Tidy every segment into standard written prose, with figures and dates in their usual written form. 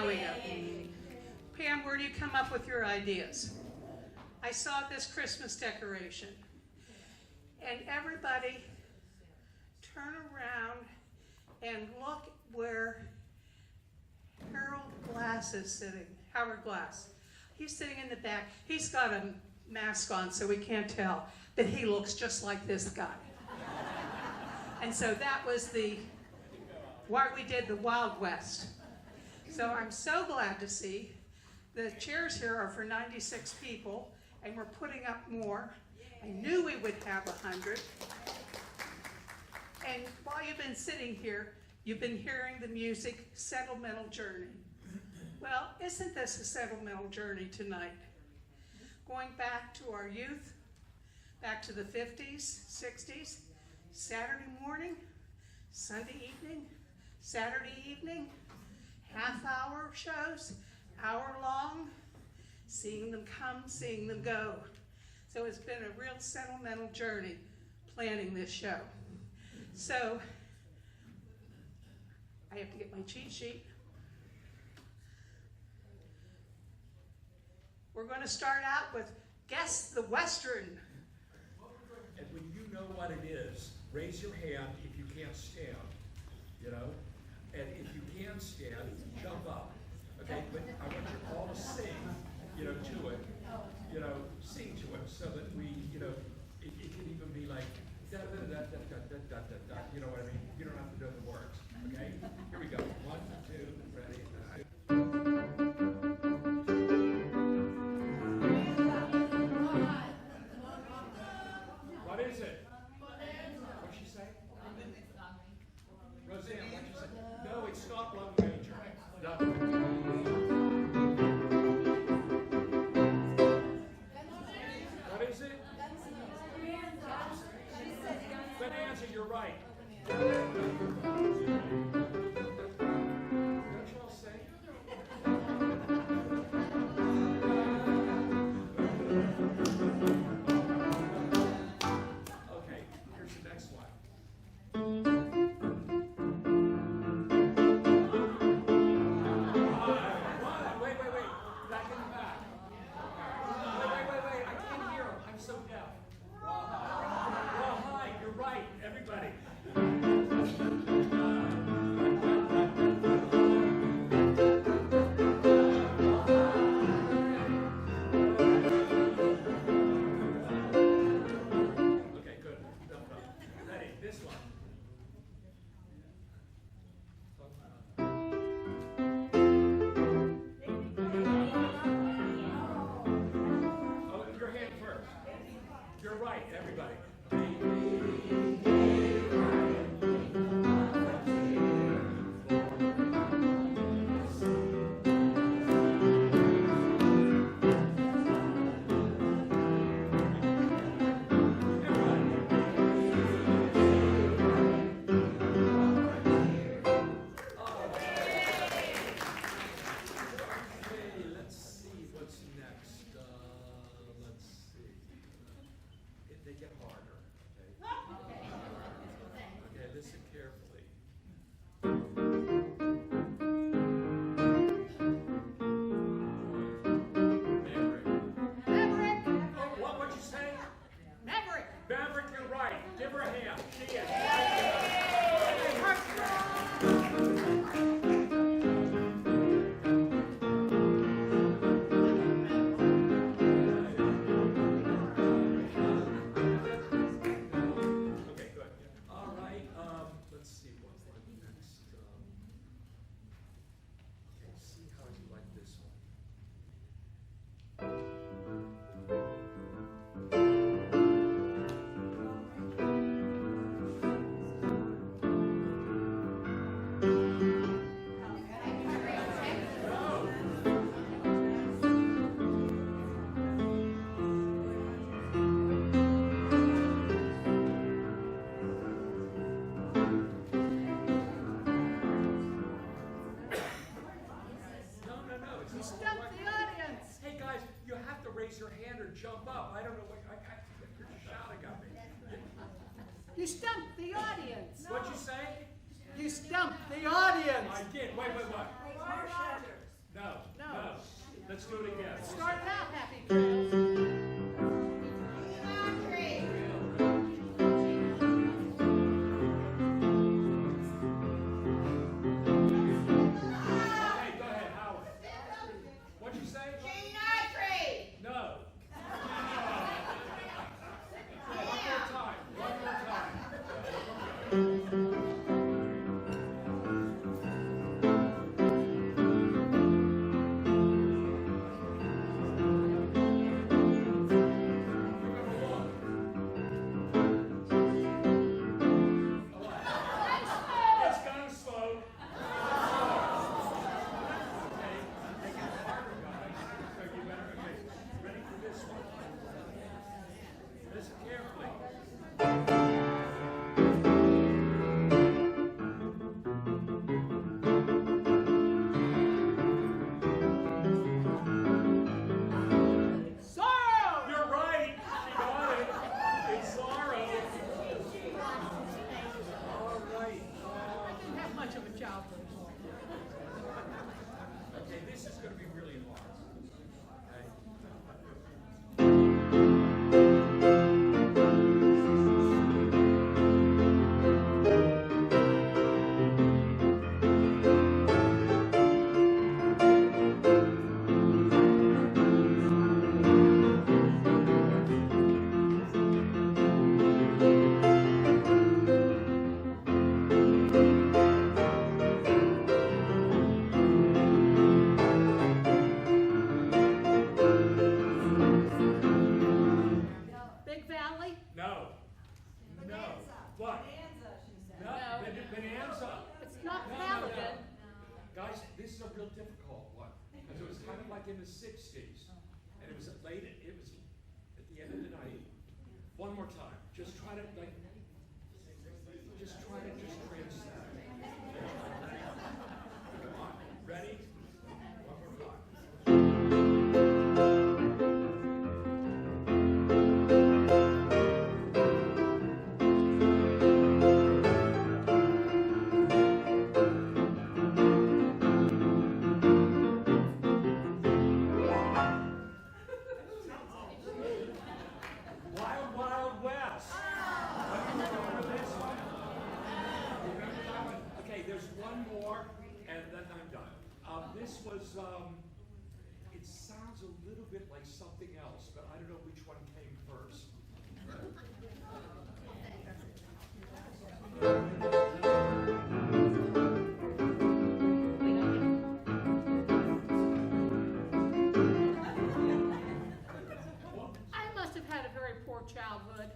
There we go. Pam, where do you come up with your ideas? I saw this Christmas decoration, and everybody turn around and look where Harold Glass is sitting. Howard Glass. He's sitting in the back. He's got a mask on, so we can't tell, but he looks just like this guy. And so that was why we did the Wild West. So I'm so glad to see the chairs here are for 96 people, and we're putting up more. I knew we would have 100. And while you've been sitting here, you've been hearing the music, Sentimental Journey. Well, isn't this a sentimental journey tonight? Going back to our youth, back to the 50s, 60s, Saturday morning, Sunday evening, Saturday evening, half-hour shows, hour-long, seeing them come, seeing them go. So it's been a real sentimental journey planning this show. So I have to get my cheat sheet. We're going to start out with Guess the Western. And when you know what it is, raise your hand if you can't stand, you know? And if you can stand, jump up, okay? But I want you all to sing, you know, to it, you know, sing to it so that we, you know, it can even be like, da da da da da da da da da, you know what I mean? You don't have to know the words, okay? Here we go. 1, 2, ready, What is it? What'd she say? Roseanne, what'd you say? No, it's not Lone Ranger. No. What is it? Bonanza, you're right. Don't you all say? Okay, here's the next one. Wait. Back in the back. Wait. I can't hear him. I'm so deaf. Rawhide, you're right, everybody. Okay, good. Ready, this one. Oh, your hand first. You're right, everybody. Okay, let's see what's next. Let's see. If they get harder, okay? Okay, listen carefully. Maverick. Maverick! Oh, what'd you say? Maverick! Maverick, you're right. Give her a hand. She is. Okay, good. All right, let's see what's next. Okay, see how you like this one. No. It's You not stumped right. the audience! Hey guys, you have to raise your hand or jump up. I don't know what you're just shouting at me. You stumped the audience! What'd you say? You stumped the audience! I did. Wait, what? No. No. Let's do it again. Start out, Happy Trails. Okay, go ahead, Howard. What'd you say? No. One more time. It's kind of slow. Okay, make it harder, guys. So you better, okay, ready for this one? Listen carefully. Sorrow! You're right. She got it. It's sorrow. All right. I didn't have much of a childhood. Okay, this is going to be really hard. Okay. Big Valley? No. No. What? No. No. Bonanza. It's not No, Valley. no, no. Guys, this is a real difficult one because it was kind of like in the 60s, and it was late. It was at the end of the night. One more time. Just try to like. Just try to just transcend. Come on. Ready? One more time. Wild Wild West. Remember this one? Remember that one? Okay, there's one more, and then I'm done. This was, it sounds a little bit like something else, but I don't know which one came first. I must have had a very poor childhood.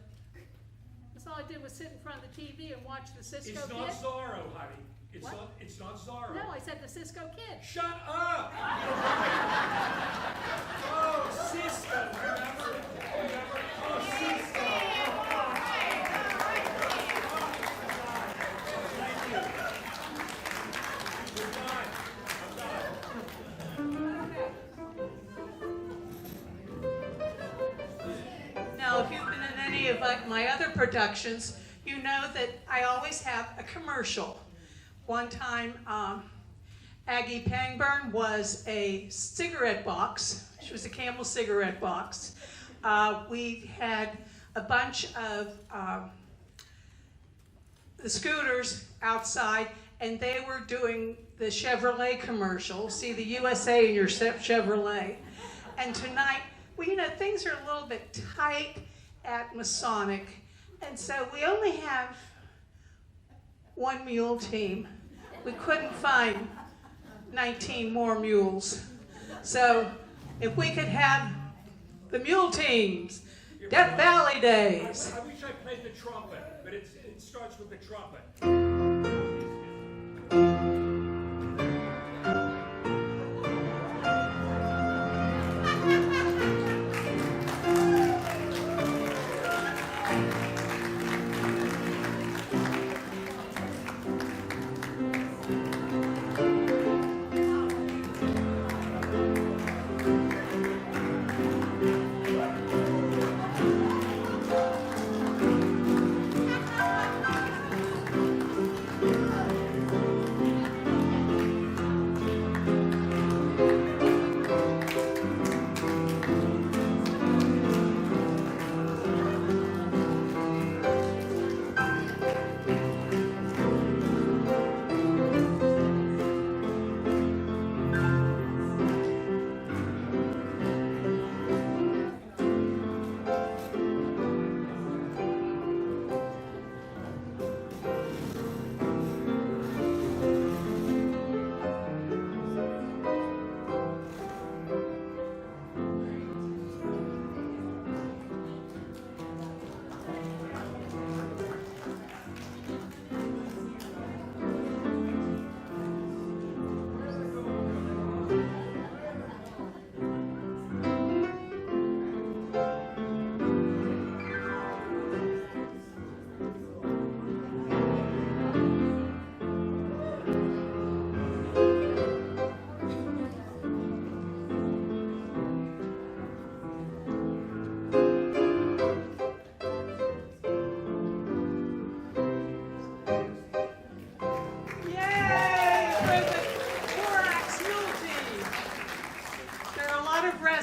That's all I did was sit in front of the TV and watch the Cisco It's Kid. not Zorro, honey. What? It's not Zorro. No, I said the Cisco Kid. Shut up! Oh, Cisco, remember? Remember? Oh, Cisco. Thank you. You're done. I'm done. Now, if you've been in any of my other productions, you know that I always have a commercial. One time, Aggie Pangburn was a cigarette box. She was a Camel cigarette box. We had a bunch of the scooters outside, and they were doing the Chevrolet commercial. See the USA in your Chevrolet. And tonight, well, you know, things are a little bit tight at Masonic, and so we only have one mule team. We couldn't find 19 more mules. So if we could have the mule teams, Death Valley Days. I wish I played the trumpet, but it starts with the trumpet.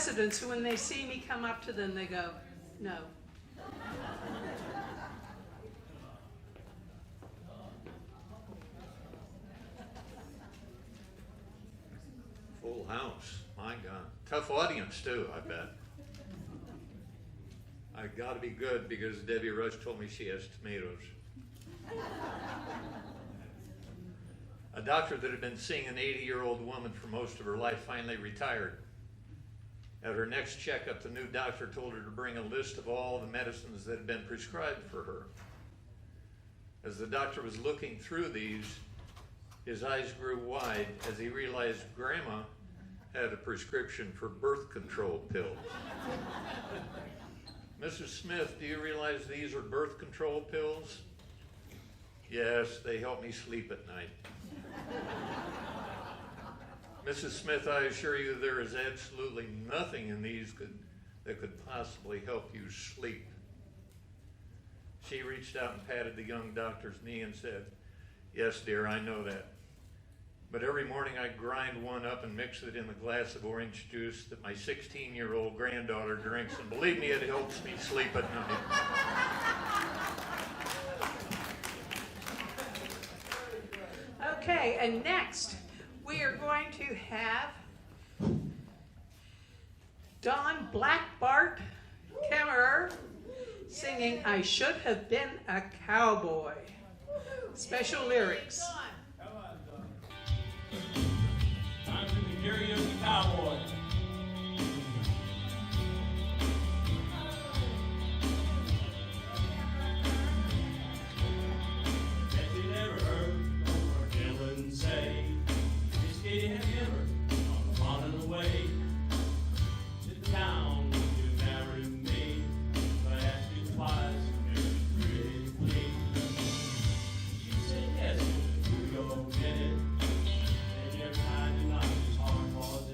residents who, when they see me come up to them, they go, no. Full house, my God. Tough audience too, I bet. I gotta be good because Debbie Rush told me she has tomatoes. A doctor that had been seeing an 80-year-old woman for most of her life finally retired. At her next checkup, the new doctor told her to bring a list of all the medicines that had been prescribed for her. As the doctor was looking through these, his eyes grew wide as he realized Grandma had a prescription for birth control pills. Mrs. Smith, do you realize these are birth control pills? Yes, they help me sleep at night. Mrs. Smith, I assure you there is absolutely nothing in these that could possibly help you sleep. She reached out and patted the young doctor's knee and said, yes, dear, I know that. But every morning I grind one up and mix it in a glass of orange juice that my 16-year-old granddaughter drinks, and believe me, it helps me sleep at night. Okay, and next we are going to have Don Blackbart Kemmerer singing I Should Have Been a Cowboy. Special lyrics. Time to be karaoke cowboy. Bet you never heard Lord Dillon say, Miss Katie, have you ever gone on the way to town? Would you marry me? If I asked you twice, very pretty. She said yes, you go get it. And you're kind enough, it's hard for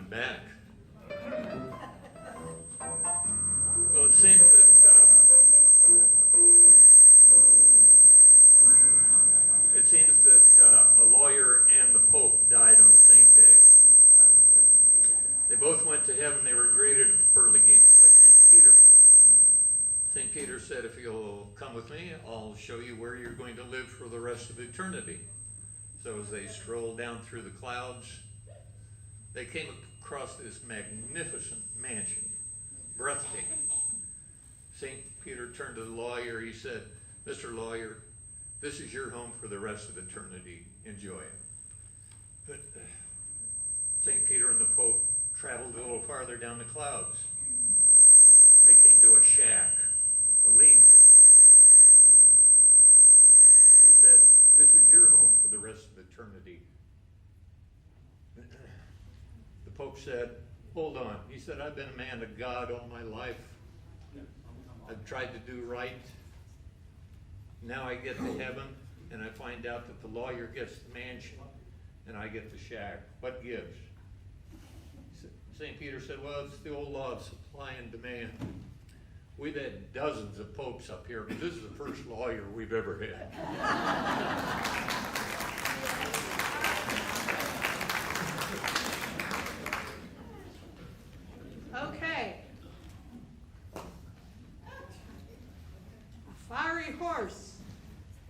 back. Well, it seems that a lawyer and the Pope died on the same day. They both went to heaven. They were greeted at the pearly gates by St. Peter. St. Peter said, if you'll come with me, I'll show you where you're going to live for the rest of eternity. So as they strolled down through the clouds, they came across this magnificent mansion, breathtaking. St. Peter turned to the lawyer. He said, Mr. Lawyer, this is your home for the rest of eternity. Enjoy it. But St. Peter and the Pope traveled a little farther down the clouds. They came to a shack, a lean-to. He said, this is your home for the rest of eternity. The Pope said, hold on. He said, I've been a man of God all my life. I've tried to do right. Now I get to heaven, and I find out that the lawyer gets the mansion, and I get the shack. What gives? St. Peter said, well, it's the old law of supply and demand. We've had dozens of popes up here, but this is the first lawyer we've ever had. Okay. A fiery horse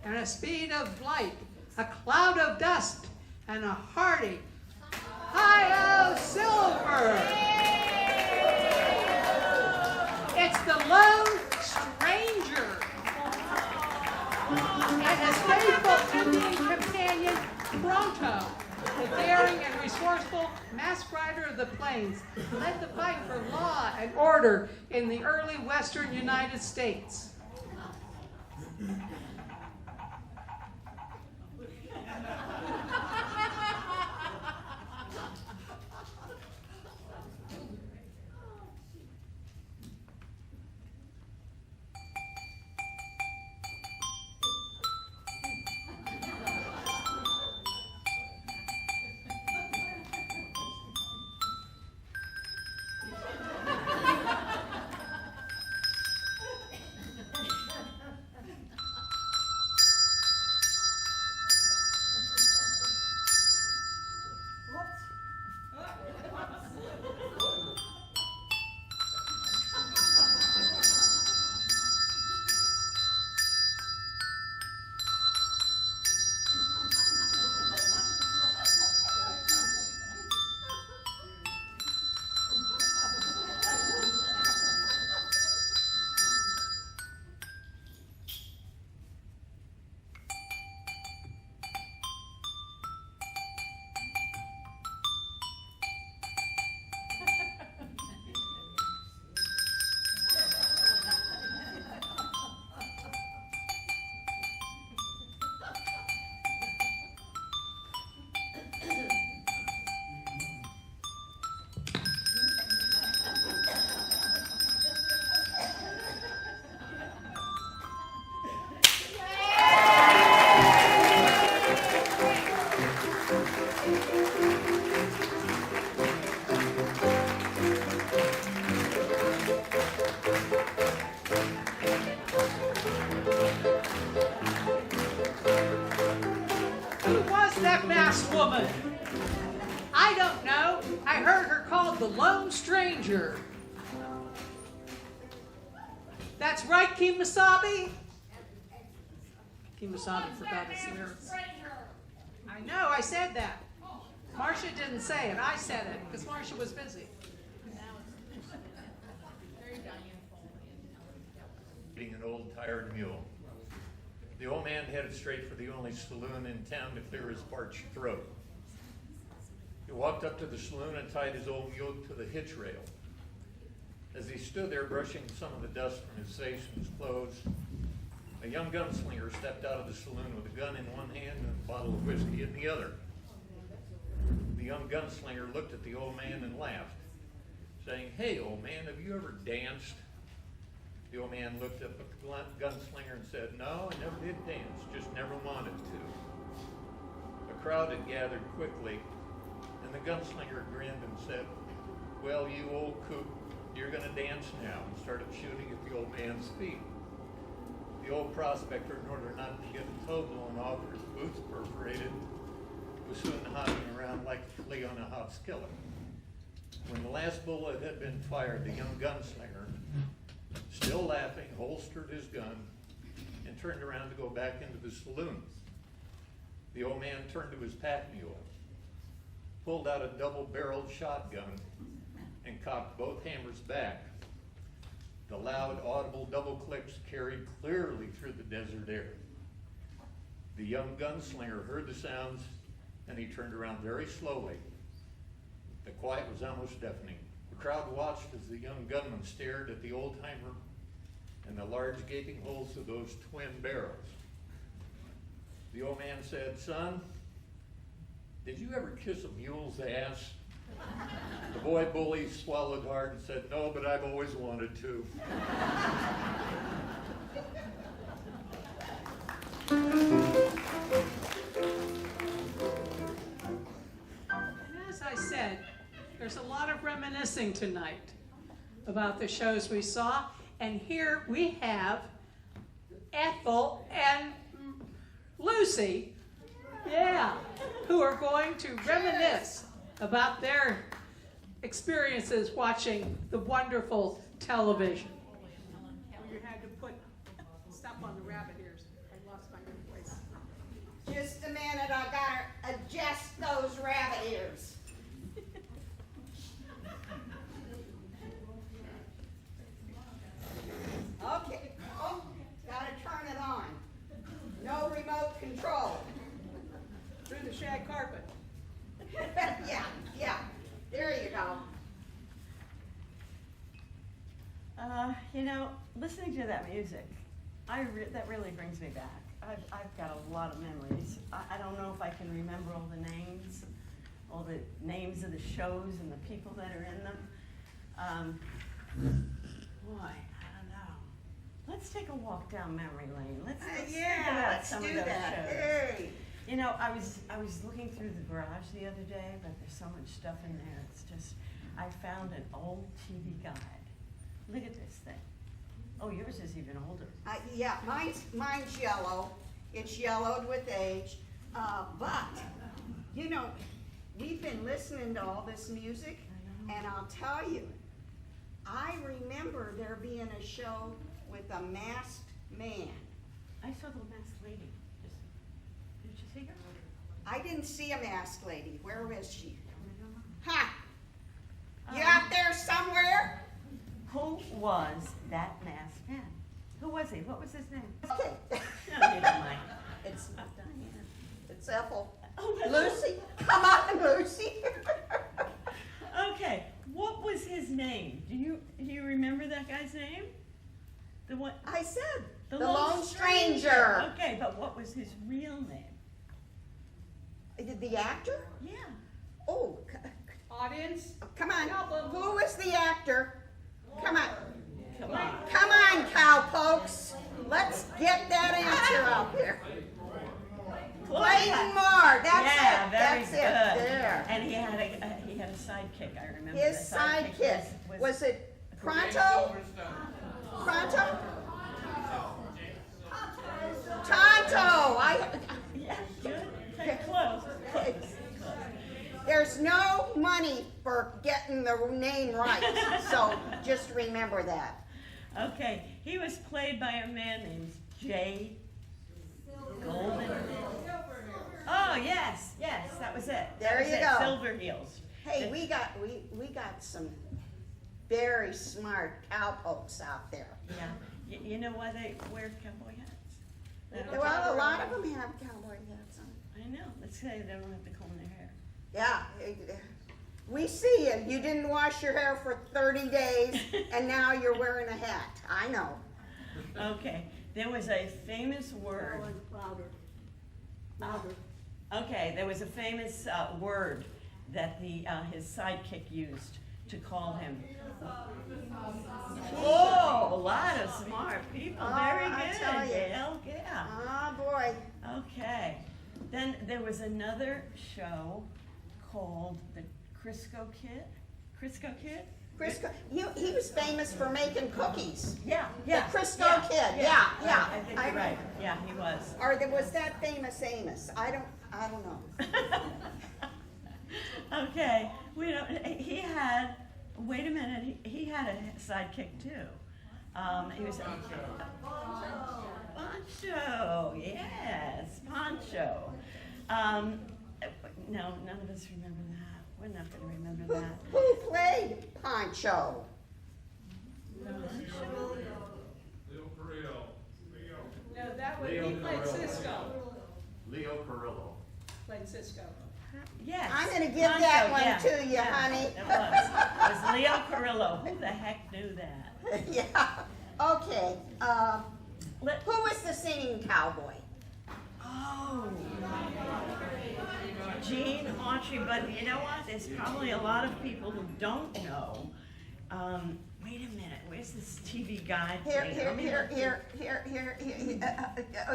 and a speed of light, a cloud of dust and a hearty hi-oh silver. It's the Lone Stranger and his faithful Indian companion Pronto, the daring and resourceful masked rider of the plains, led the fight for law and order in the early western United States. Woman. I don't know. I heard her called the Lone Stranger. That's right, Kemosabe. Kemosabe forgot his lyrics. I know, I said that. Marcia didn't say it. I said it because Marcia was busy. Being an old tired mule. The old man headed straight for the only saloon in town to clear his parched throat. He walked up to the saloon and tied his old mule to the hitch rail. As he stood there brushing some of the dust from his face and his clothes, a young gunslinger stepped out of the saloon with a gun in one hand and a bottle of whiskey in the other. The young gunslinger looked at the old man and laughed, saying, "Hey, old man, have you ever danced?" The old man looked up at the gunslinger and said, "No, I never did dance, just never wanted to." A crowd had gathered quickly, and the gunslinger grinned and said, "Well, you old coot, you're gonna dance now," and started shooting at the old man's feet. The old prospector, in order not to get a toe blown off or his boots perforated, was soon hopping around like a flea on a hot skillet. When the last bullet had been fired, the young gunslinger, still laughing, holstered his gun and turned around to go back into the saloon. The old man turned to his pack mule, pulled out a double-barreled shotgun, and cocked both hammers back. The loud, audible double clicks carried clearly through the desert air. The young gunslinger heard the sounds, and he turned around very slowly. The quiet was almost deafening. The crowd watched as the young gunman stared at the old-timer and the large gaping holes of those twin barrels. The old man said, "Son, did you ever kiss a mule's ass?" The boy bully swallowed hard and said, "No, but I've always wanted to." And as I said, there's a lot of reminiscing tonight about the shows we saw. And here we have Ethel and Lucy, who are going to reminisce about their experiences watching the wonderful television. You had to put stuff on the rabbit ears. I lost my voice. Just a minute, I gotta adjust those rabbit ears. Okay, oh, gotta turn it on. No remote control. Through the shag carpet. Yeah, there you go. You know, listening to that music, that really brings me back. I've got a lot of memories. I don't know if I can remember all the names of the shows and the people that are in them. Boy, I don't know. Let's take a walk down memory lane. Let's think about Let's some do of those that. shows. Hey. You know, I was looking through the garage the other day, but there's so much stuff in there. It's just, I found an old TV guide. Look at this thing. Oh, yours is even older. Yeah, mine's yellow. It's yellowed with age. But, you know, we've been listening to all this music, and I'll tell you, I remember there being a show with a masked man. I saw the masked lady. Did you see her? I didn't see a masked lady. Where is she? Ha! You out there somewhere? Who was that masked man? Who was he? What was his name? Okay. No, never mind. It's Ethel. Oh, Lucy, come on, Lucy. Okay, what was his name? Do you remember that guy's name? The one. I said, The the Lone Lone Stranger. Okay, but what was his real name? The actor? Yeah. Oh, Audience, come on. Who was the actor? Come on. Come on. Come on, cowpokes. Let's get that answer out there. Clayton Moore. That's Yeah, it. very That's good. it. There. And he had a sidekick. I remember. His the sidekick. Was it Pronto? Pronto? Tonto. Yeah, good. Okay, close. Close. There's no money for getting the name right, so just remember that. Okay, he was played by a man named Jay Golden. Oh yes, that was it. There That was you it, go. Silver Heels. Hey, we got some very smart cowpokes out there. Yeah, you know why they wear cowboy hats? They don't- Well, a lot of them have cowboy hats on. I know. Let's say they don't have to comb their hair. Yeah, we see you. You didn't wash your hair for 30 days, and now you're wearing a hat. I know. Okay, there was a famous word. Louder. Okay, there was a famous word that his sidekick used to call him. Oh, a lot of smart people. Oh, Very I good, tell you. Gail. Yeah. Oh, boy. Okay. Then there was another show called the Crisco Kid. Crisco Kid? Crisco, he was famous for making cookies. Yeah, The yeah. Crisco Kid, yeah. I think you're right. Yeah, he was. Or was that famous Amos? I don't know. Okay, he had, wait a minute, he had a sidekick too. He was Poncho, yes, Poncho. No, none of us remember that. We're not gonna remember that. Who played Poncho? No, that would, he Leo played Carell. Cisco. Leo Carrillo. Played Cisco. Yes. I'm gonna give that Poncho, one yeah, to you, yeah, honey. It was Leo Carrillo. Who the heck knew that? Yeah, okay, Let- who was the singing cowboy? Oh. Gene Autry, but you know what? There's probably a lot of people who don't know. Wait a minute, where's this TV guide Here, thing? here, Let me here, look. here, here,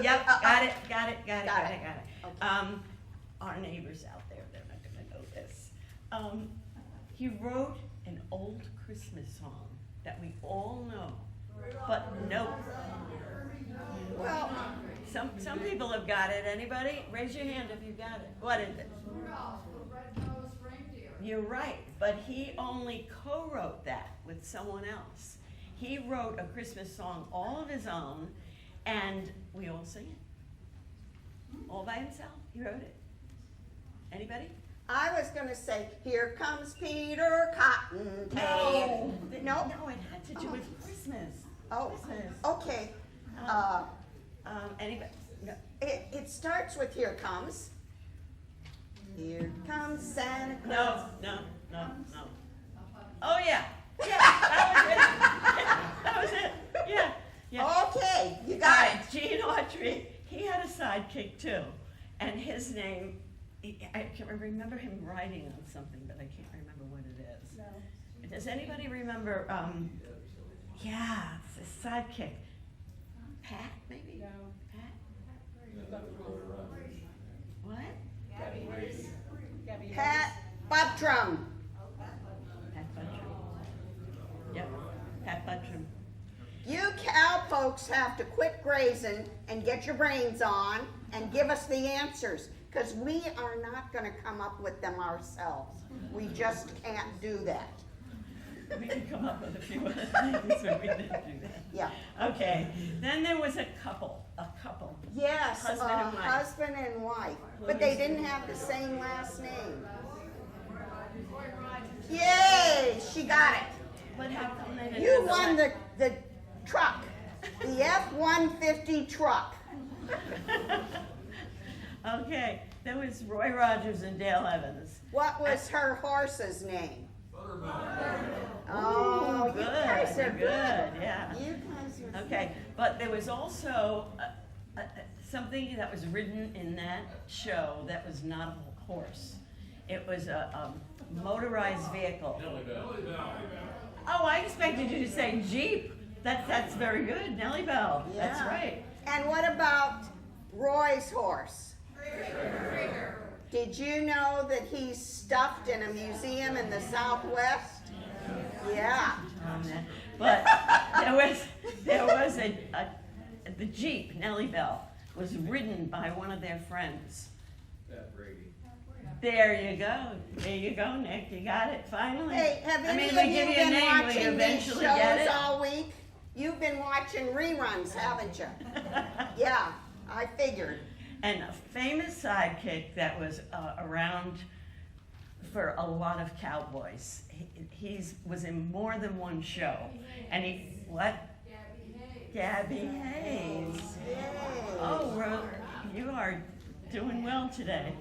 Yep, got it. Okay. Our neighbors out there, they're not gonna know this. He wrote an old Christmas song that we all know, but no. Well, Some people have got it. Anybody? Raise your hand if you got it. What is it? You're right, but he only co-wrote that with someone else. He wrote a Christmas song all of his own, and we all sing it. All by himself. He wrote it. Anybody? I was gonna say, here comes Peter Cottontail. No? No, it had to do with Christmas. Oh, Christmas. okay. Anybody? No. It starts with here comes. Here comes Santa Claus. No. Oh, yeah. Yeah, that was it. Yeah. Okay, you All got right, it. Gene Autry, he had a sidekick too. And his name, I can remember him writing on something, but I can't remember what it is. No. Does anybody remember, yeah, it's a sidekick. Pat, maybe? No. Pat? What? Gabby Hayes. Pat Buttram. Pat Buttram. Yep, Pat Buttram. You cow folks have to quit grazing and get your brains on and give us the answers, because we are not gonna come up with them ourselves. We just can't do that. We can come up with a few other things, but we didn't do that. Yeah. Okay, then there was a couple. Yes, Husband and wife. husband and wife, but they didn't have the same last name. Yay, she got it. What happened? They didn't You have won the the truck, the F-150 truck. Okay, there was Roy Rogers and Dale Evans. What was her horse's name? Oh, you guys are good. Yeah. You guys are. Okay, but there was also something that was ridden in that show that was not a horse. It was a motorized vehicle. Oh, I expected you to say Jeep. That's very good, Nellie Bell. That's Yeah. right. And what about Roy's horse? Did you know that he's stuffed in a museum in the Southwest? Yeah. On that. But there was the Jeep, Nellie Bell, was ridden by one of their friends. Pat Brady. There you go, Nick. You got it finally. Hey, have I any mean, of we you give you a been name, we watching these eventually get shows it. all week? You've been watching reruns, haven't you? Yeah, I figured. And a famous sidekick that was around for a lot of cowboys. He was in more than one show. And what? Gabby Hayes. Yay. Oh, you are doing well today.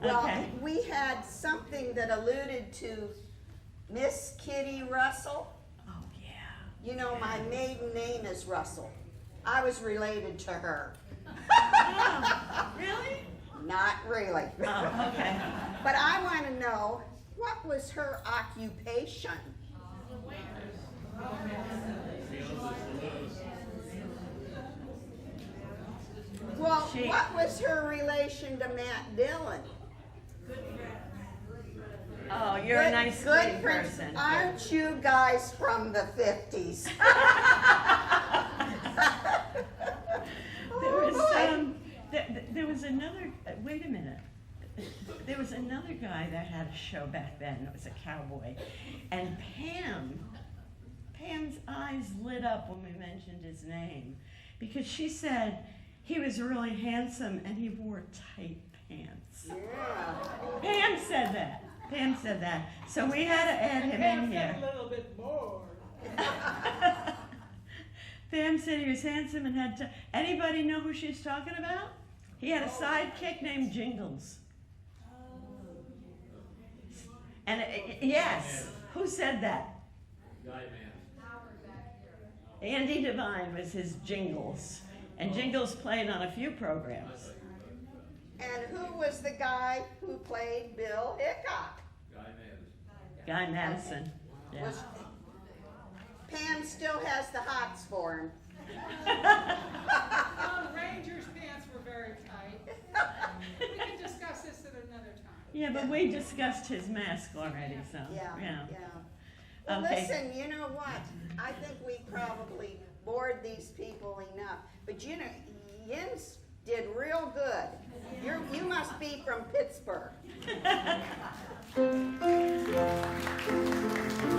Well, Okay. we had something that alluded to Miss Kitty Russell. Oh, yeah. You know, my maiden name is Russell. I was related to her. Oh, really? Not really. Oh, okay. But I want to know, what was her occupation? Well, what was her relation to Matt Dillon? Oh, you're a Good- nice, good clean friends. person. Aren't you guys from the 50s? There was Oh, there was another. Wait a minute. There was another guy that had a show back then. It was a cowboy, and Pam's eyes lit up when we mentioned his name, because she said he was really handsome and he wore tight pants. Yeah. Pam said that. Pam said that. So we had to add him in here. A little bit more. Pam said he was handsome and had to. Anybody know who she's talking about? He had a sidekick named Jingles. And yes, who said that? Guy man. Andy Devine was his Jingles. And Jingles played on a few programs. And who was the guy who played Bill Hickok? Guy Madison. Yeah. Was- Pam still has the hots for him. Ranger's pants were very tight. We can discuss this at another time. Yeah, but we discussed his mask already, so. Yeah, yeah. Well, Okay. listen, you know what? I think we probably bored these people enough. But you know, Jens did real good. You must be from Pittsburgh.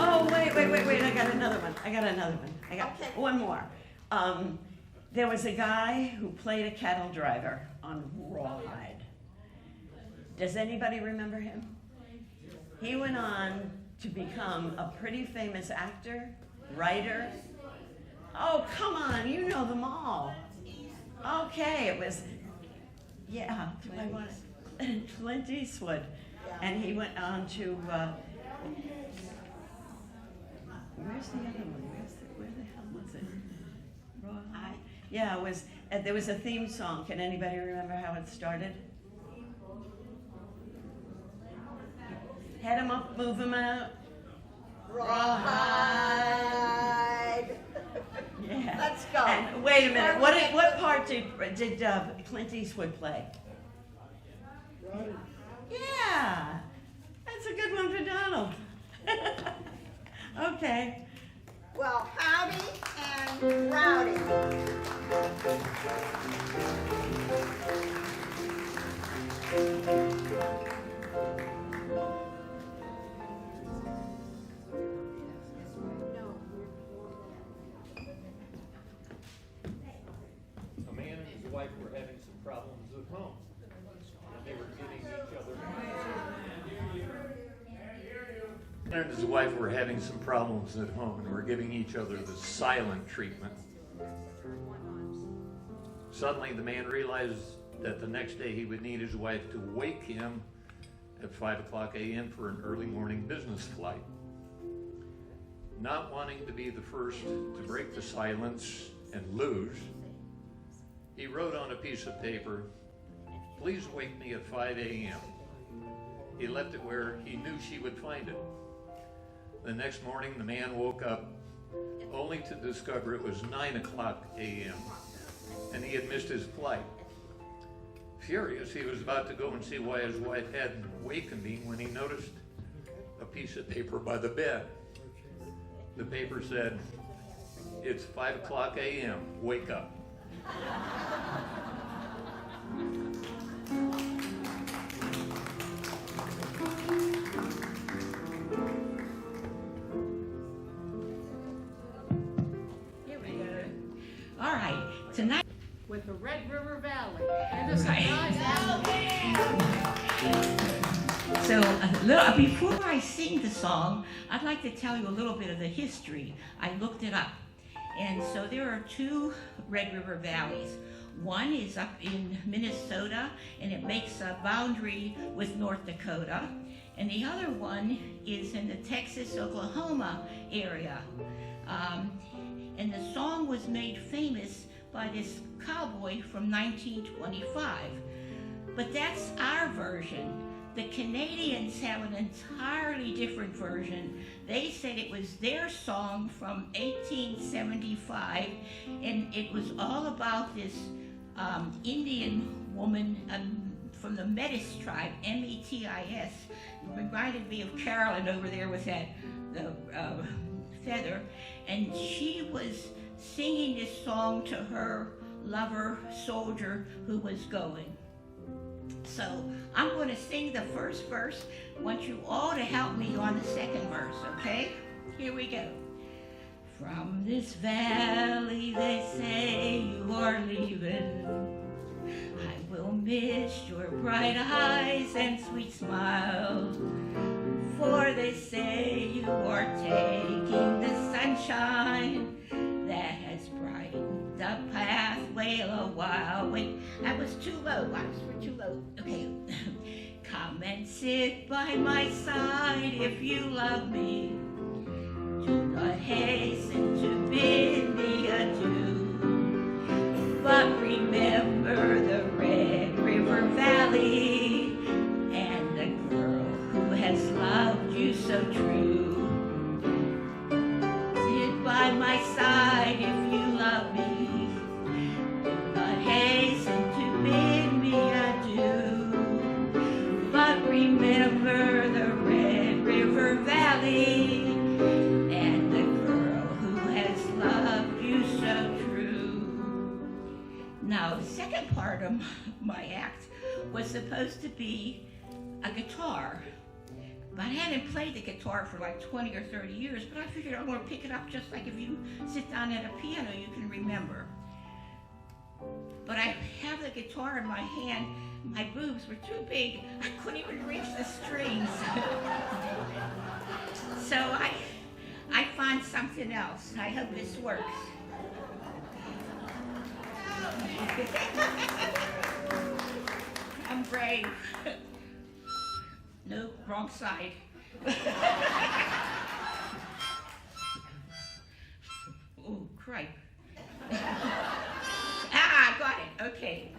Oh, wait, I got another one. I got Okay. one more. There was a guy who played a cattle driver on Rawhide. Does anybody remember him? He went on to become a pretty famous actor, writer. Oh, come on, you know them all. Okay, it was, yeah, do I want to, Clint Eastwood. And he went on to, where's the other one? Where the hell was it? Rawhide? Yeah, it was, there was a theme song. Can anybody remember how it started? Head 'em up, move 'em out. Rawhide. Yeah. Let's go. And wait a minute, what part did Clint Eastwood play? Yeah, that's a good one for Donald. Okay. Well, howdy and rowdy. A man and his wife were having some problems at home. And they were giving each other. A man and his wife were having some problems at home and were giving each other the silent treatment. Suddenly the man realized that the next day he would need his wife to wake him at 5 o'clock a.m. for an early morning business flight. Not wanting to be the first to break the silence and lose, he wrote on a piece of paper, "Please wake me at 5 a.m. He left it where he knew she would find it. The next morning, the man woke up only to discover it was 9 o'clock a.m. and he had missed his flight. Furious, he was about to go and see why his wife hadn't wakened him when he noticed a piece of paper by the bed. The paper said, "It's 5 o'clock a.m. Wake up." Here we go. All right, tonight. With the Red River Valley and the surprise. So, before I sing the song, I'd like to tell you a little bit of the history. I looked it up. And so there are two Red River Valleys. One is up in Minnesota, and it makes a boundary with North Dakota. And the other one is in the Texas-Oklahoma area. And the song was made famous by this cowboy from 1925. But that's our version. The Canadians have an entirely different version. They said it was their song from 1875, and it was all about this Indian woman from the Metis tribe, M-E-T-I-S. Reminded me of Carolyn over there with the feather. And she was singing this song to her lover, soldier, who was going. So I'm going to sing the first verse. I want you all to help me on the second verse, okay? Here we go. From this valley they say you are leaving. I will miss your bright eyes and sweet smile. For they say you are taking the sunshine that has brightened the pathway a while. Wait, that was too low. We're too low. Okay. Come and sit by my side if you love me. Do not hasten to bid me adieu. But remember the Red River Valley and the girl who has loved you so true. Sit by my side if you love me. Do not hasten to bid me adieu. But remember the Red River Valley and the girl who has loved you so true. Now, the second part of my act was supposed to be a guitar. But I hadn't played the guitar for like 20 or 30 years, but I figured I'm going to pick it up just like if you sit down at a piano, you can remember. But I have the guitar in my hand. My boobs were too big. I couldn't even reach the strings. So I found something else. I hope this works. I'm brave. No, wrong side. Oh, cripe. Got it. Okay.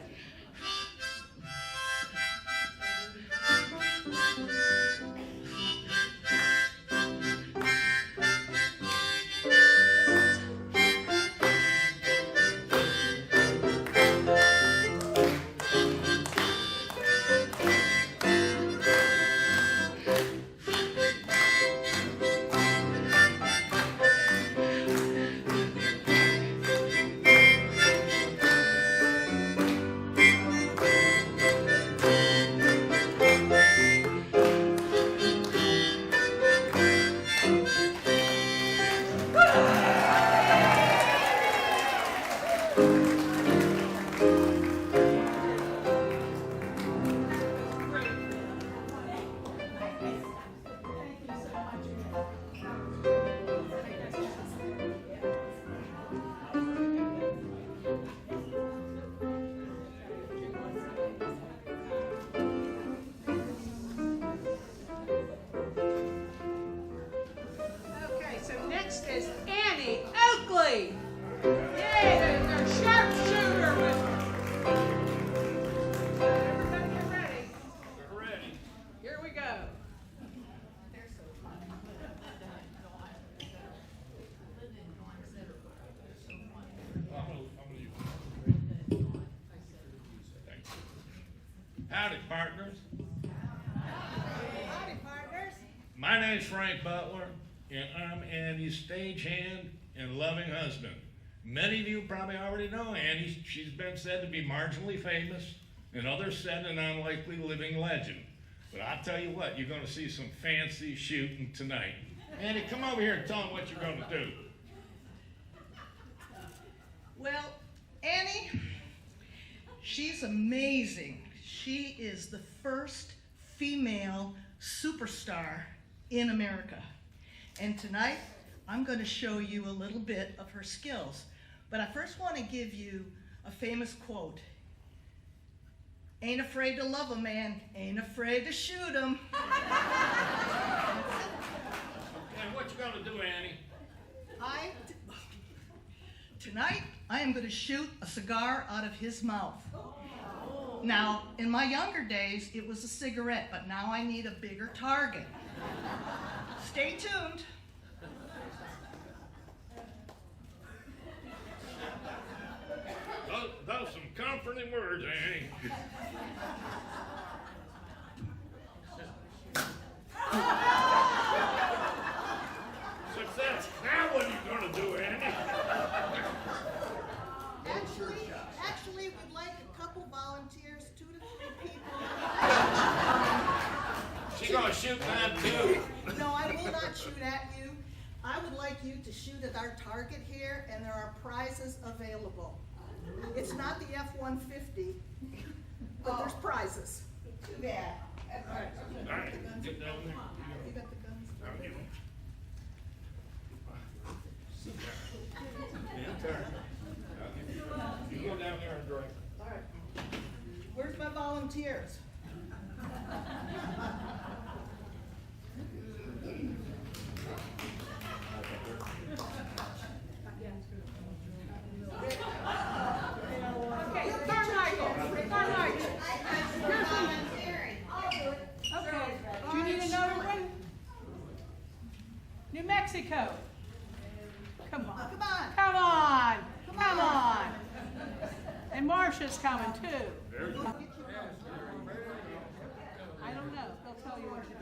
Okay, so next is Annie Oakley. Yay, their sharpshooter with her. Everybody get ready. We're ready. Here we go. Howdy, partners. Howdy, partners. My name's Frank Butler, and I'm Annie's stagehand and loving husband. Many of you probably already know Annie. She's been said to be marginally famous, and others said an unlikely living legend. But I'll tell you what, you're going to see some fancy shooting tonight. Annie, come over here and tell them what you're going to do. Well, Annie, she's amazing. She is the first female superstar in America. And tonight, I'm going to show you a little bit of her skills. But I first want to give you a famous quote. Ain't afraid to love a man, ain't afraid to shoot him. And what you going to do, Annie? Tonight, I am going to shoot a cigar out of his mouth. Now, in my younger days, it was a cigarette, but now I need a bigger target. Stay tuned. Those some comforting words, Annie. that too. No, I will not shoot at you. I would like you to shoot at our target here, and there are prizes available. It's not the F-150, but there's prizes. Too bad. All right, get down there. You got the guns? I'll give 'em. Your turn. I'll give you. You go down there and direct. All right. Where's my volunteers? Okay, Carmichael. Okay, do you need another one? New Mexico. Come on. Come on. Come on. Come on. And Marcia's coming too. I don't know. They'll tell you what to do.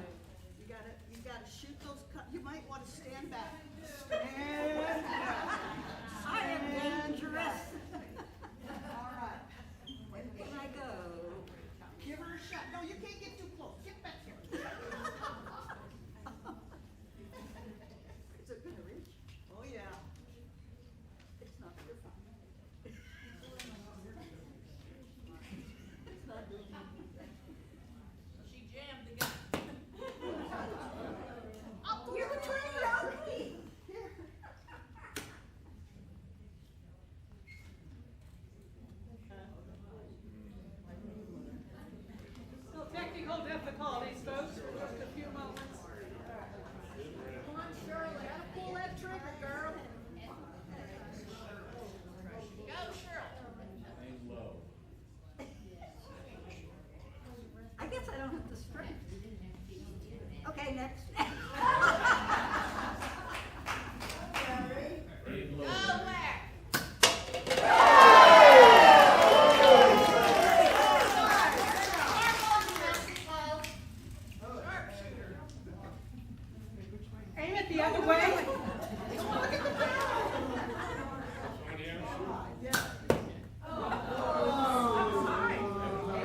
You gotta shoot those, you might wanna stand back. Stand back. I am dangerous. All right. When can I go? Give her a shot. No, you can't get too close. Get back here. Is it gonna reach? Oh, yeah. It's not your fault. You're the trainer, okay? Still technical difficulties, folks, for just a few moments. Come on, Shirley, gotta pull that trigger, girl. I guess I don't have the strength. Okay, next. Aim it the other way. You're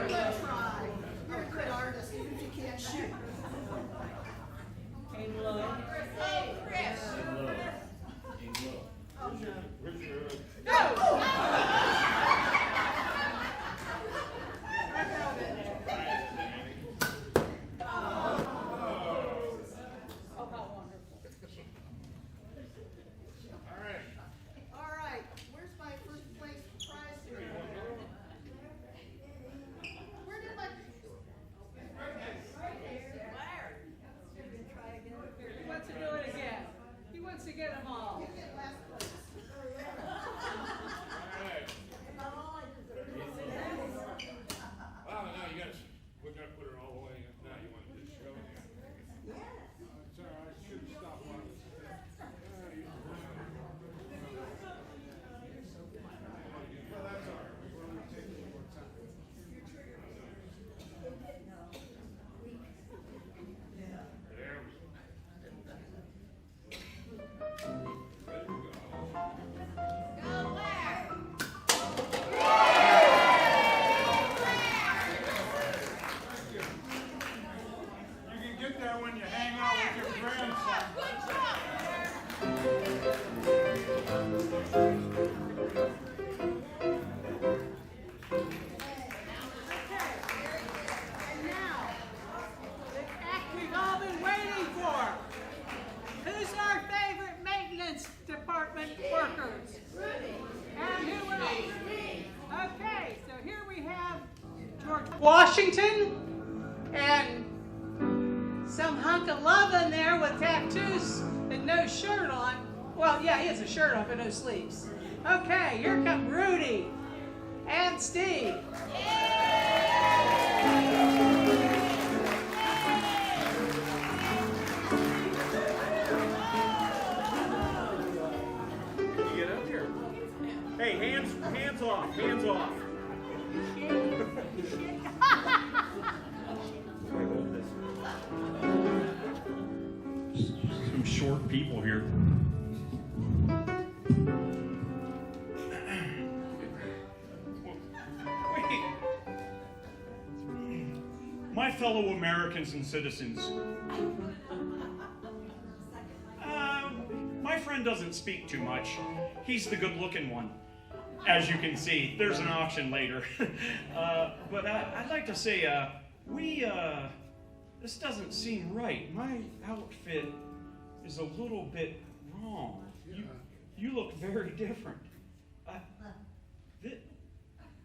gonna try. You're a good artist, even if you can't shoot. Aim low. Oh, how wonderful. All right, where's my first place prize here? Where did my? He wants to do it again. He wants to get them all. You get last place. Well, now you gotta, we're gonna put her all the way up. Now you want to just show it here. It's all right, should stop one. Well, that's all right. We're only taking more time. There we go. Ready to go. You can get there when you hang out with your grandson. And now, the act we've all been waiting for. Who's our favorite maintenance department workers? And who else? Okay, so here we have George Washington and some hunk of love in there with tattoos and no shirt on. Well, yeah, he has a shirt on, but no sleeves. Okay, here come Rudy and Steve. You get up here. Hey, hands off, hands off. Some short people here. My fellow Americans and citizens, friend doesn't speak too much. He's the good-looking one, as you can see. There's an auction later. But I'd like to say, this doesn't seem right. My outfit is a little bit wrong. You look very different.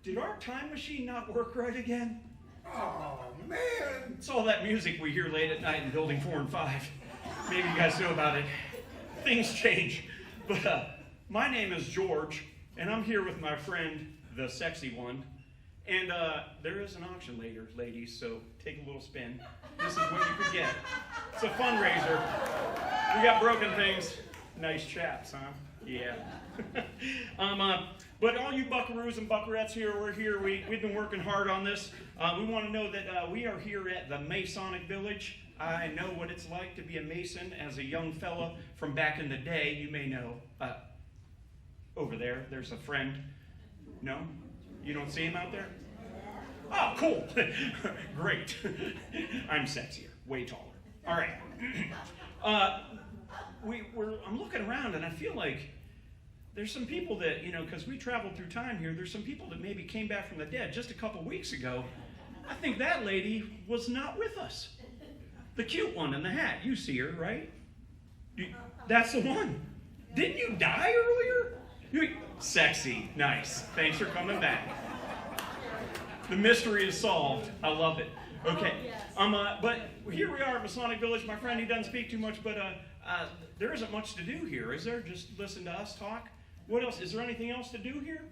Did our time machine not work right again? Oh, man. It's all that music we hear late at night in Building 4 and 5. Maybe you guys know about it. Things change. But my name is George, and I'm here with my friend, the sexy one. And there is an auction later, ladies, so take a little spin. This is what you could get. It's a fundraiser. We got broken things. Nice chaps, huh? Yeah. But all you buckaroos and buckarettes here, we're here. We've been working hard on this. We want to know that we are here at the Masonic Village. I know what it's like to be a Mason as a young fella from back in the day. You may know. Over there's a friend. No? You don't see him out there? Oh, cool. Great. I'm sexier. Way taller. All right. I'm looking around and I feel like there's some people that, because we traveled through time here, there's some people that maybe came back from the dead just a couple weeks ago. I think that lady was not with us. The cute one in the hat. You see her, right? That's the one. Didn't you die earlier? Sexy. Nice. Thanks for coming back. The mystery is solved. I love it. Okay. But here we are at Masonic Village. My friend, he doesn't speak too much, but there isn't much to do here, is there? Just listen to us talk? What else? Is there anything else to do here?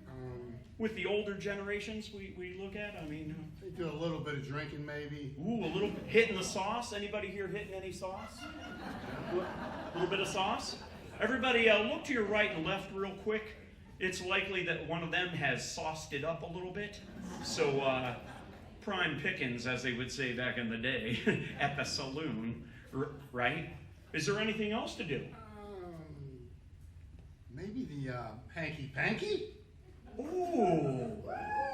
With the older generations we look at? I mean... They do a little bit of drinking, maybe. Ooh, a little hitting the sauce. Anybody here hitting any sauce? A little bit of sauce? Everybody look to your right and left real quick. It's likely that one of them has sauced it up a little bit. So, prime pickings, as they would say back in the day, at the saloon, right? Is there anything else to do? Maybe the hanky-panky? Ooh,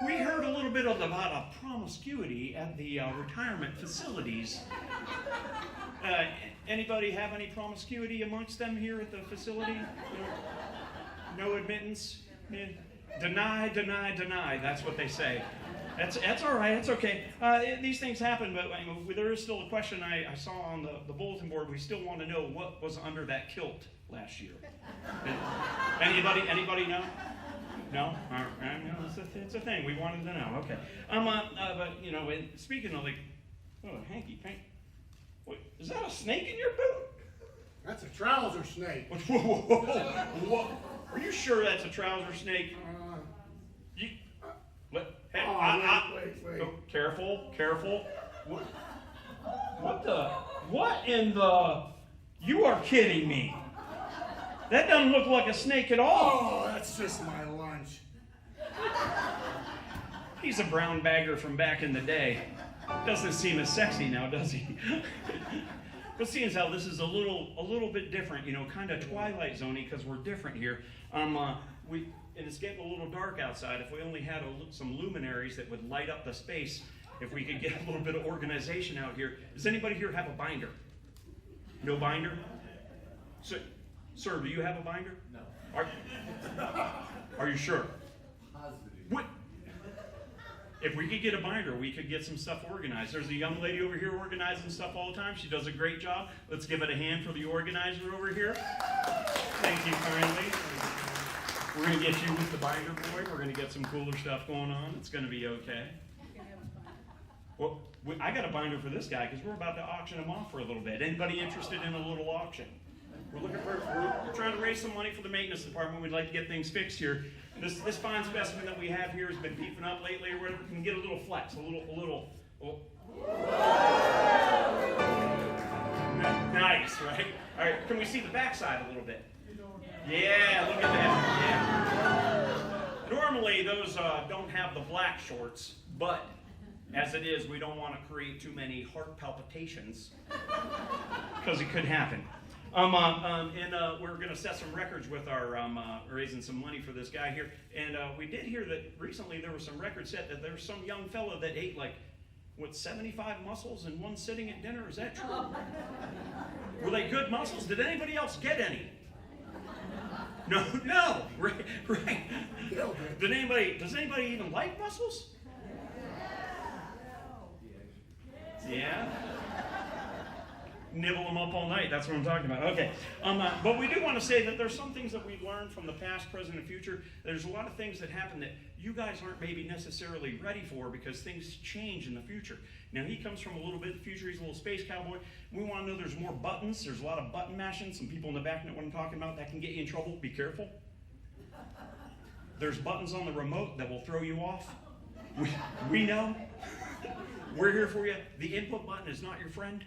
we heard a little bit about a promiscuity at the retirement facilities. Anybody have any promiscuity amongst them here at the facility? No admittance? Yeah. Deny, deny, deny. That's what they say. That's all right. It's okay. These things happen, but there is still a question I saw on the bulletin board. We still want to know what was under that kilt last year. Anybody know? No? All right. No, it's a thing. We wanted to know. Okay. But speaking of hanky panky. Wait, is that a snake in your boot? That's a trouser snake. Whoa. Are you sure that's a trouser snake? Wait. Oh, careful. What in the... You are kidding me. That doesn't look like a snake at all. Oh, that's just my lunch. He's a brown bagger from back in the day. Doesn't seem as sexy now, does he? But seeing as how this is a little bit different, kind of Twilight Zone-y, because we're different here. And it's getting a little dark outside. If we only had some luminaries that would light up the space, if we could get a little bit of organization out here. Does anybody here have a binder? No binder? Sir, do you have a binder? No. Are you sure? What? If we could get a binder, we could get some stuff organized. There's a young lady over here organizing stuff all the time. She does a great job. Let's give it a hand for the organizer over here. Thank you kindly. We're going to get you with the binder, boy. We're going to get some cooler stuff going on. It's going to be okay. Well, I got a binder for this guy because we're about to auction him off for a little bit. Anybody interested in a little auction? We're trying to raise some money for the maintenance department. We'd like to get things fixed here. This fine specimen that we have here has been beefing up lately. We can get a little flex, a little. Oh. Nice, right? All right, can we see the backside a little bit? Yeah, look at that. Yeah. Normally, those don't have the black shorts, but as it is, we don't want to create too many heart palpitations because it could happen. We're going to set some records with our raising some money for this guy here. And we did hear that recently there was some records set that there was some young fellow that ate 75 mussels in one sitting at dinner. Is that true? Were they good mussels? Did anybody else get any? No, right. Does anybody even like mussels? Yeah? Nibble them up all night, that's what I'm talking about. Okay. But we do want to say that there's some things that we've learned from the past, present, and future. There's a lot of things that happen that you guys aren't maybe necessarily ready for because things change in the future. Now, he comes from a little bit of the future. He's a little space cowboy. We want to know there's more buttons. There's a lot of button mashing. Some people in the back know what I'm talking about. That can get you in trouble. Be careful. There's buttons on the remote that will throw you off. We know. We're here for you. The input button is not your friend.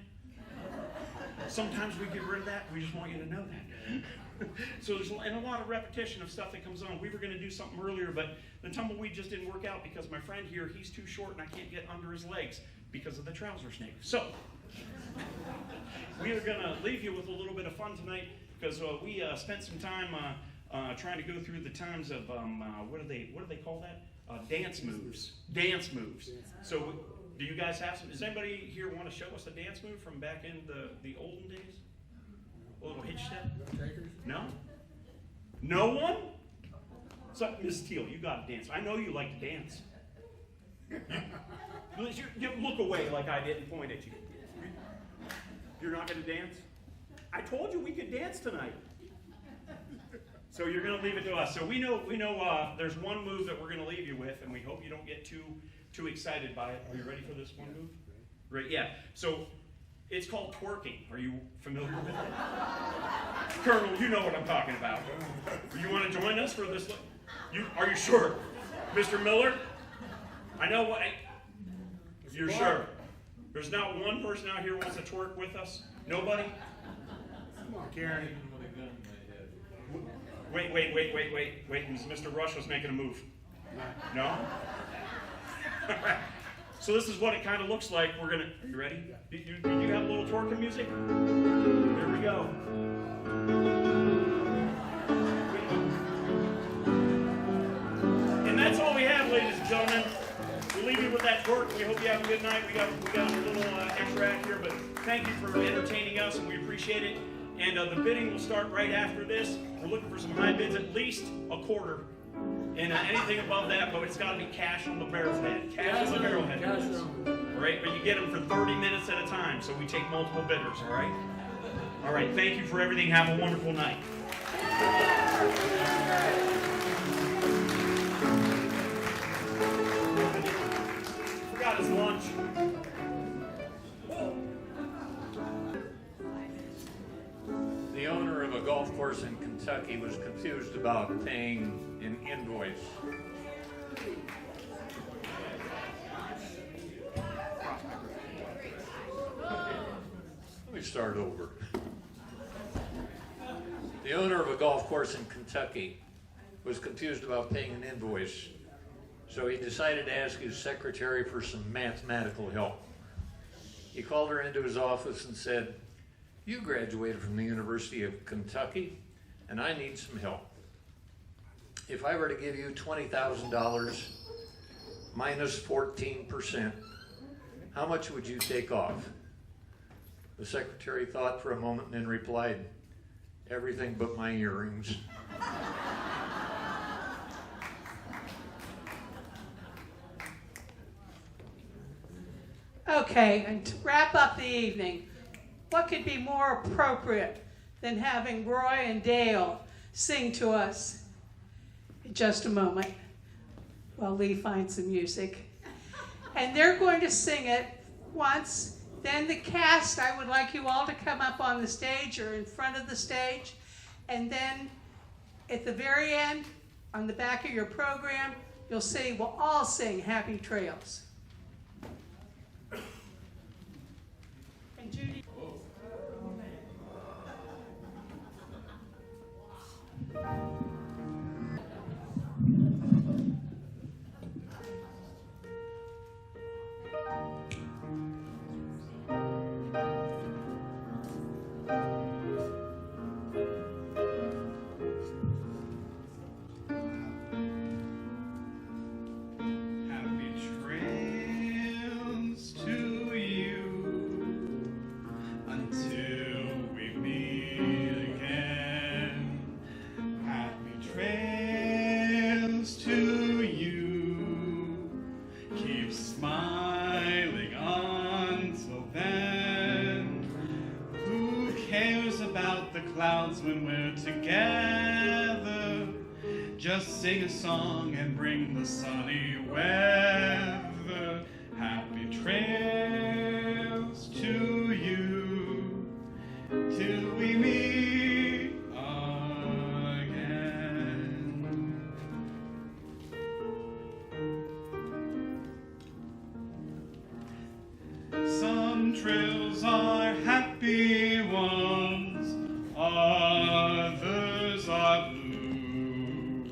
Sometimes we get rid of that. We just want you to know that. So there's a lot of repetition of stuff that comes on. We were going to do something earlier, but the tumbleweed just didn't work out because my friend here, he's too short and I can't get under his legs because of the trouser snake. So we are going to leave you with a little bit of fun tonight because we spent some time trying to go through the times of what do they call that? Dance moves. Dance moves. So do you guys have some? Does anybody here want to show us a dance move from back in the olden days? A little hitch step? No? No one? So, Ms. Teal, you got to dance. I know you like to dance. You look away like I didn't point at you. You're not going to dance? I told you we could dance tonight. So you're going to leave it to us. So we know there's one move that we're going to leave you with, and we hope you don't get too excited by it. Are you ready for this one move? Right, yeah. So it's called twerking. Are you familiar with it? Colonel, you know what I'm talking about. You want to join us for this? Are you sure? Mr. Miller? I know what. You're sure? There's not one person out here who wants to twerk with us? Nobody? Come on, Karen. Wait. Mr. Rush was making a move. No? So this is what it kind of looks like. Are you ready? Do you have a little twerking music? Here we go. And that's all we have, ladies and gentlemen. We'll leave you with that twerk. We hope you have a good night. We got a little extra act here, but thank you for entertaining us, and we appreciate it. And the bidding will start right after this. We're looking for some high bids, at least a quarter. And anything above that, but it's got to be cash on the barrel's head. Cash on the barrel head. All right, but you get them for 30 minutes at a time, so we take multiple bidders, all right? All right, thank you for everything. Have a wonderful night. Forgot his lunch. The owner of a golf course in Kentucky was confused about paying an invoice. Let me start over. The owner of a golf course in Kentucky was confused about paying an invoice, so he decided to ask his secretary for some mathematical help. He called her into his office and said, "You graduated from the University of Kentucky, and I need some help. If I were to give you $20,000 minus 14%, how much would you take off?" The secretary thought for a moment and then replied, "Everything but my earrings." Okay, and to wrap up the evening, what could be more appropriate than having Roy and Dale sing to us in just a moment while Lee finds the music. And they're going to sing it once. Then the cast, I would like you all to come up on the stage or in front of the stage. And then at the very end, on the back of your program, you'll see we'll all sing Happy Trails. And Judy. Until we meet again. about the clouds when we're together. Just sing a song and bring the sunny weather. Happy trails to you till we meet again. Some trails are happy ones, others are blue.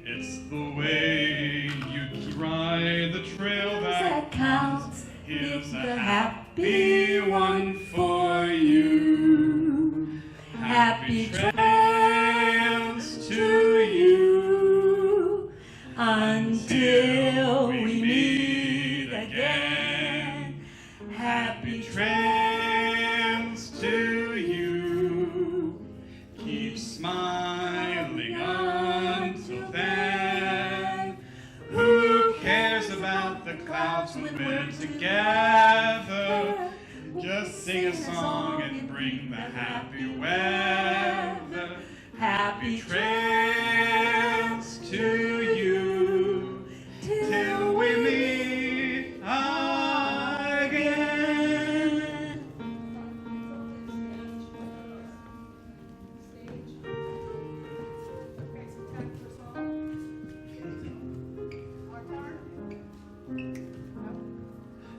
It's the way you ride the trail that counts. Here's a happy one for you. Happy trails to you until we meet again. Happy trails to you. Keep smiling until then. Who cares about the clouds when we're together? Just sing a song and bring the happy weather. Happy trails to you till we meet again.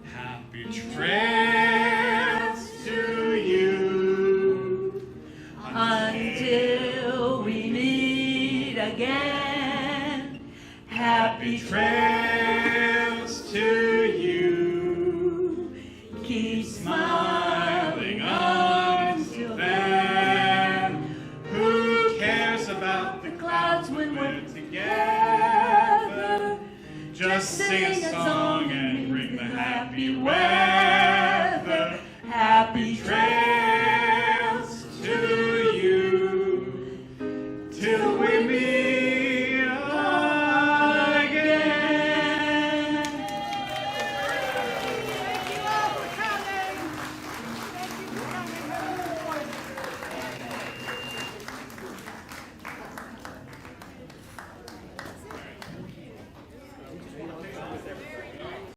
Happy trails to you until we meet again. Happy trails to you. Keep smiling until then. Who cares about the clouds when we're together? Just sing a song and bring the happy weather.